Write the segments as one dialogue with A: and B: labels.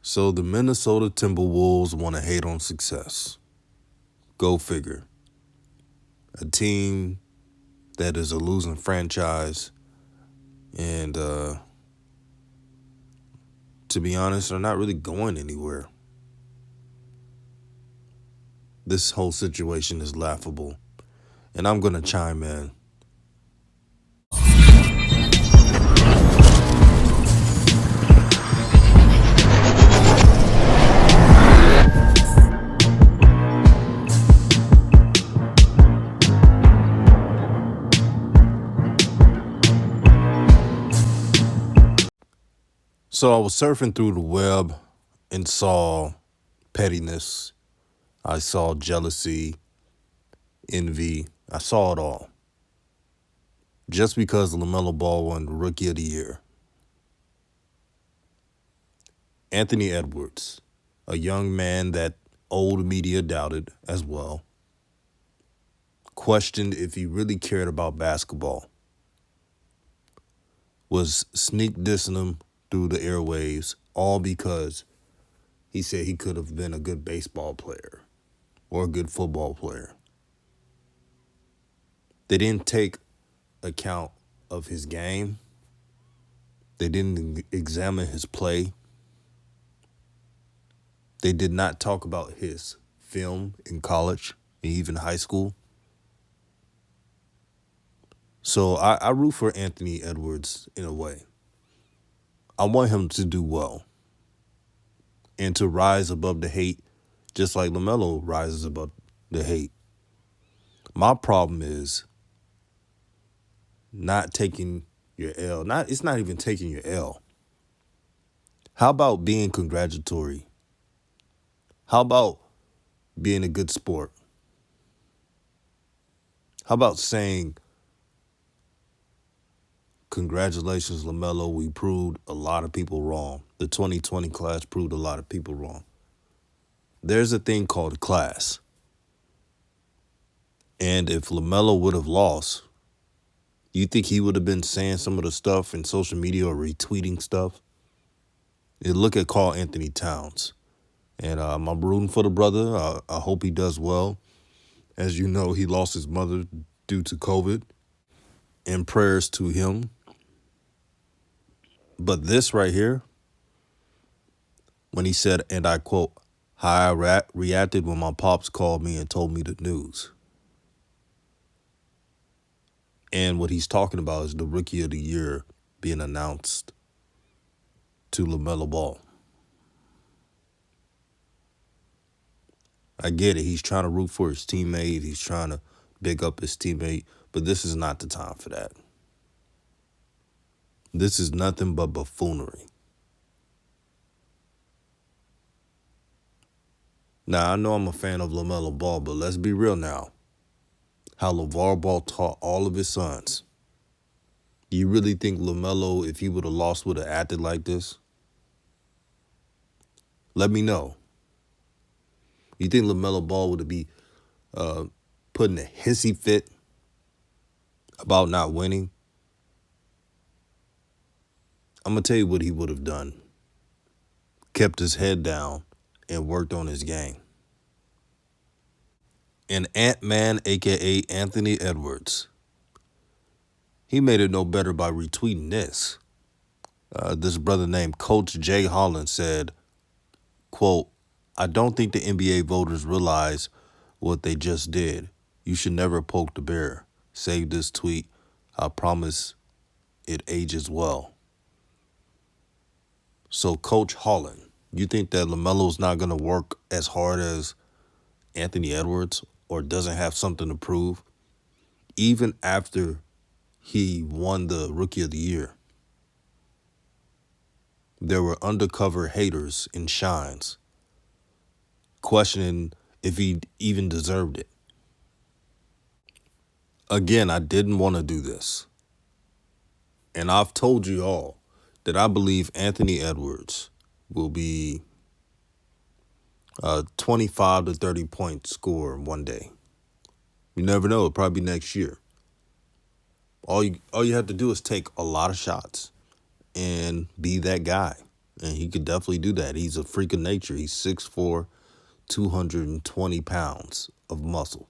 A: So the Minnesota Timberwolves want to hate on success. Go figure. A team that is a losing franchise and to be honest, are not really going anywhere. This whole situation is laughable. And I'm going to chime in. So I was surfing through the web and saw pettiness. I saw jealousy, envy. I saw it all. Just because LaMelo Ball won Rookie of the Year. Anthony Edwards, a young man that old media doubted as well, questioned if he really cared about basketball, was sneak dissing him through the airwaves, all because he said he could have been a good baseball player or a good football player. They didn't take account of his game. They didn't examine his play. They did not talk about his film in college and even high school. So I root for Anthony Edwards in a way. I want him to do well and to rise above the hate, just like LaMelo rises above the hate. My problem is not taking your L. It's not even taking your L. How about being congratulatory? How about being a good sport? How about saying, congratulations, LaMelo, we proved a lot of people wrong. The 2020 class proved a lot of people wrong. There's a thing called class. And if LaMelo would have lost, you think he would have been saying some of the stuff in social media or retweeting stuff? You look at Karl Anthony Towns. And I'm rooting for the brother. I hope he does well. As you know, he lost his mother due to COVID. And prayers to him. But this right here, when he said, and I quote, how I reacted when my pops called me and told me the news. And what he's talking about is the Rookie of the Year being announced to LaMelo Ball. I get it. He's trying to root for his teammate. He's trying to big up his teammate. But this is not the time for that. This is nothing but buffoonery. Now, I know I'm a fan of LaMelo Ball, but let's be real now. How LeVar Ball taught all of his sons. Do you really think LaMelo, if he would have lost, would have acted like this? Let me know. You think LaMelo Ball would be putting a hissy fit about not winning? I'm going to tell you what he would have done. Kept his head down and worked on his game. And Ant-Man, a.k.a. Anthony Edwards, he made it no better by retweeting this. This brother named Coach Jay Holland said, quote, I don't think the NBA voters realize what they just did. You should never poke the bear. Save this tweet. I promise it ages well. So, Coach Holland, you think that LaMelo's not going to work as hard as Anthony Edwards or doesn't have something to prove? Even after he won the Rookie of the Year, there were undercover haters in shines questioning if he even deserved it. Again, I didn't want to do this. And I've told you all that I believe Anthony Edwards will be a 25 to 30 point scorer one day. You never know, it'll probably be next year. All you have to do is take a lot of shots and be that guy. And he could definitely do that. He's a freak of nature. He's 6'4", 220 pounds of muscle.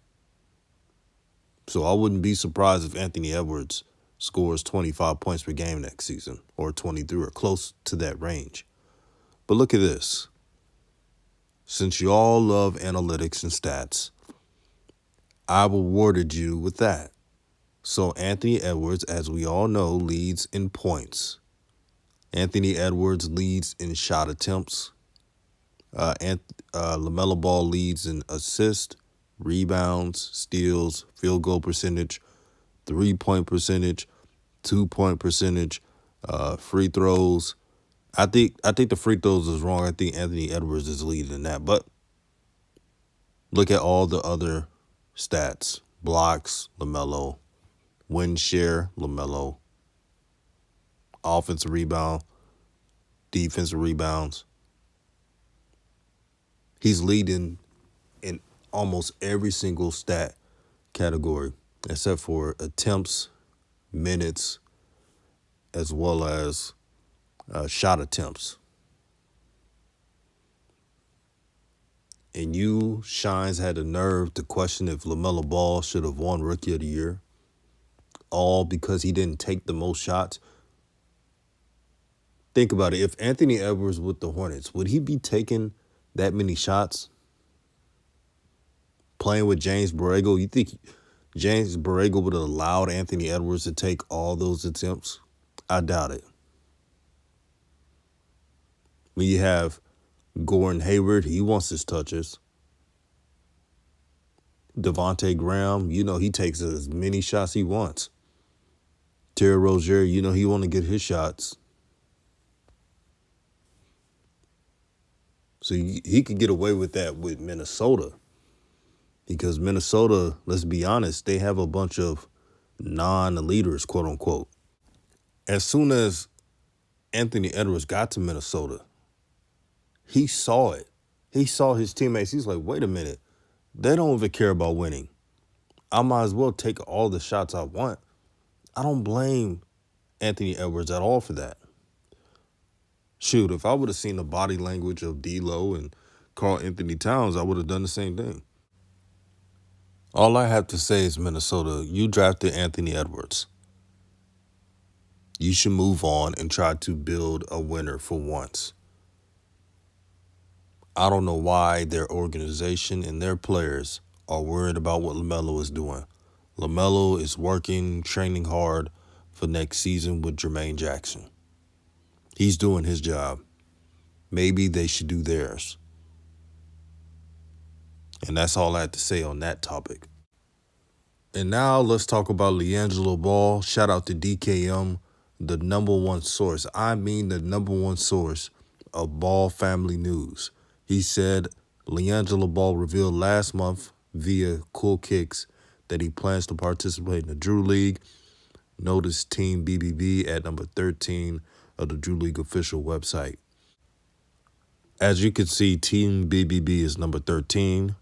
A: So I wouldn't be surprised if Anthony Edwards scores 25 points per game next season, or 23, or close to that range. But look at this. Since you all love analytics and stats, I rewarded you with that. So Anthony Edwards, as we all know, leads in points. Anthony Edwards leads in shot attempts. LaMelo Ball leads in assists, rebounds, steals, field goal percentage, 3-point percentage, 2-point percentage, free throws. I think the free throws is wrong. I think Anthony Edwards is leading in that. But look at all the other stats. Blocks, LaMelo. Win share, LaMelo. Offensive rebound, defensive rebounds. He's leading in almost every single stat category except for attempts, minutes, as well as shot attempts. And you, Shines, had the nerve to question if LaMelo Ball should have won Rookie of the Year, all because he didn't take the most shots. Think about it. If Anthony Edwards with the Hornets, would he be taking that many shots? Playing with James Borrego, you think James Borrego would have allowed Anthony Edwards to take all those attempts? I doubt it. When you have Gordon Hayward, he wants his touches. Devontae Graham, he takes as many shots he wants. Terry Rozier, he want to get his shots. So he could get away with that with Minnesota. Because Minnesota, let's be honest, they have a bunch of non-leaders, quote unquote. As soon as Anthony Edwards got to Minnesota, he saw it. He saw his teammates. He's like, wait a minute. They don't even care about winning. I might as well take all the shots I want. I don't blame Anthony Edwards at all for that. Shoot, if I would have seen the body language of D'Lo and Karl Anthony Towns, I would have done the same thing. All I have to say is, Minnesota, you drafted Anthony Edwards. You should move on and try to build a winner for once. I don't know why their organization and their players are worried about what LaMelo is doing. LaMelo is working, training hard for next season with Jermaine Jackson. He's doing his job. Maybe they should do theirs. And that's all I have to say on that topic. And now let's talk about Liangelo Ball. Shout out to DKM, the number one source. I mean the number one source of Ball family news. He said Liangelo Ball revealed last month via Cool Kicks that he plans to participate in the Drew League. Notice Team BBB at number 13 of the Drew League official website. As you can see, Team BBB is number 13.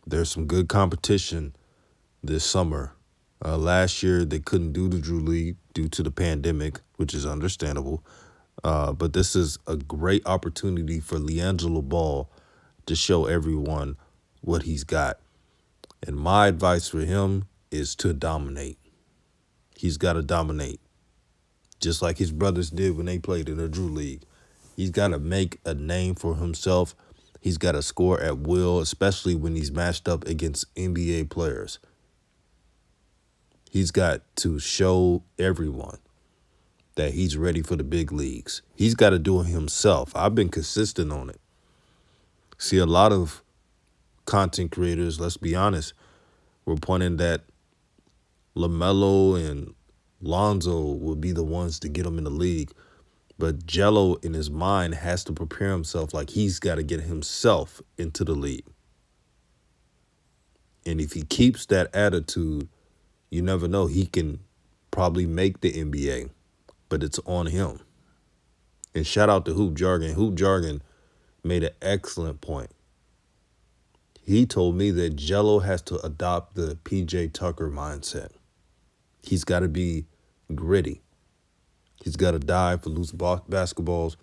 A: There's some good competition this summer. Last year, they couldn't do the Drew League due to the pandemic, which is understandable. But this is a great opportunity for Liangelo Ball to show everyone what he's got. And my advice for him is to dominate. He's got to dominate, just like his brothers did when they played in the Drew League. He's got to make a name for himself. He's got to score at will, especially when he's matched up against NBA players. He's got to show everyone that he's ready for the big leagues. He's got to do it himself. I've been consistent on it. See, a lot of content creators, let's be honest, were pointing that LaMelo and Lonzo will be the ones to get him in the league. But Jello, in his mind, has to prepare himself like he's got to get himself into the league. And if he keeps that attitude, you never know. He can probably make the NBA, but it's on him. And shout out to Hoop Jargon. Hoop Jargon made an excellent point. He told me that Jello has to adopt the PJ Tucker mindset. He's got to be gritty. He's got to dive for loose basketballs.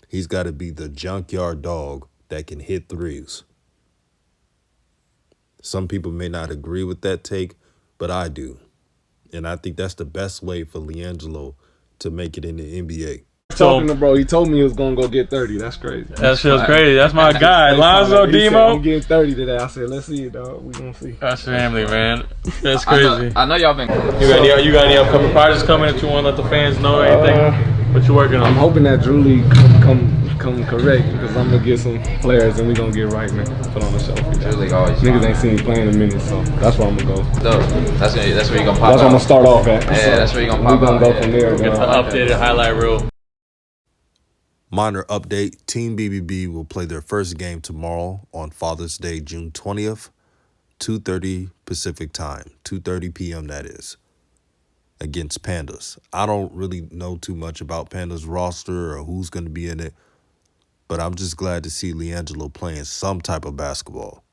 A: He's got to be the junkyard dog that can hit threes. Some people may not agree with that take, but I do. And I think that's the best way for Liangelo to make it in the NBA.
B: Talking to bro, he told me he was gonna go get 30. That's crazy.
C: That shit's crazy. That's my guy, Lonzo Demo.
B: I'm getting 30 today. I said, let's see it, dog. We gonna see.
C: That's family, man. That's crazy.
D: I know y'all been.
C: You got any upcoming projects coming that you want to let the fans know or anything? What you working on?
B: I'm hoping that Drew League come correct because I'm gonna get some players and we gonna get right, man. Put on the show.
D: Drew League always.
B: Niggas ain't seen me play in a minute, so that's where I'm gonna go.
D: Dope. That's where you gonna pop.
B: That's where I'm gonna start off at.
D: Yeah,
B: so
D: that's where you gonna pop.
B: We gonna go from there.
C: Get the updated highlight reel.
A: Minor update, Team BBB will play their first game tomorrow on Father's Day, June 20th, 2:30 Pacific time, 2:30 p.m. that is, against Pandas. I don't really know too much about Pandas roster or who's going to be in it, but I'm just glad to see Liangelo playing some type of basketball.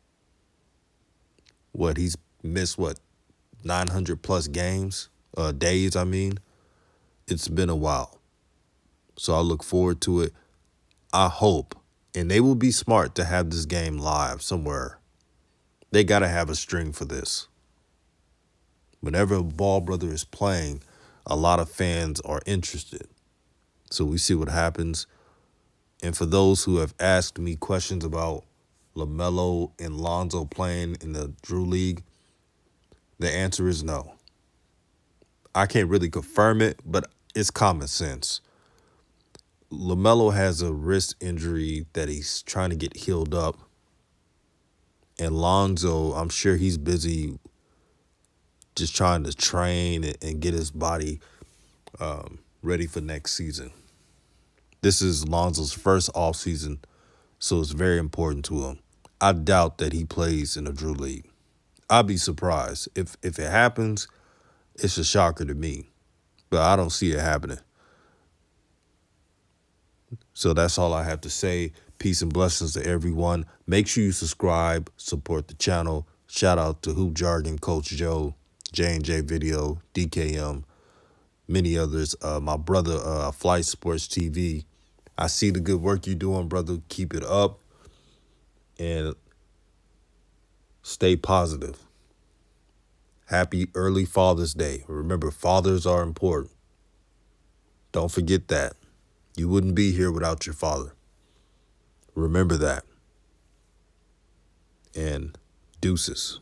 A: He's missed, 900 plus days, I mean. It's been a while. So I look forward to it. I hope, and they will be smart to have this game live somewhere. They got to have a string for this. Whenever a Ball brother is playing, a lot of fans are interested. So we see what happens. And for those who have asked me questions about LaMelo and Lonzo playing in the Drew League, the answer is no. I can't really confirm it, but it's common sense. LaMelo has a wrist injury that he's trying to get healed up. And Lonzo, I'm sure he's busy just trying to train and get his body ready for next season. This is Lonzo's first offseason, so it's very important to him. I doubt that he plays in the Drew League. I'd be surprised. If it happens, it's a shocker to me. But I don't see it happening. So that's all I have to say. Peace and blessings to everyone. Make sure you subscribe, support the channel. Shout out to Hoop Jargon, Coach Joe, J&J Video, DKM, many others. My brother, Flight Sports TV. I see the good work you're doing, brother. Keep it up and stay positive. Happy early Father's Day. Remember, fathers are important. Don't forget that. You wouldn't be here without your father. Remember that. And deuces.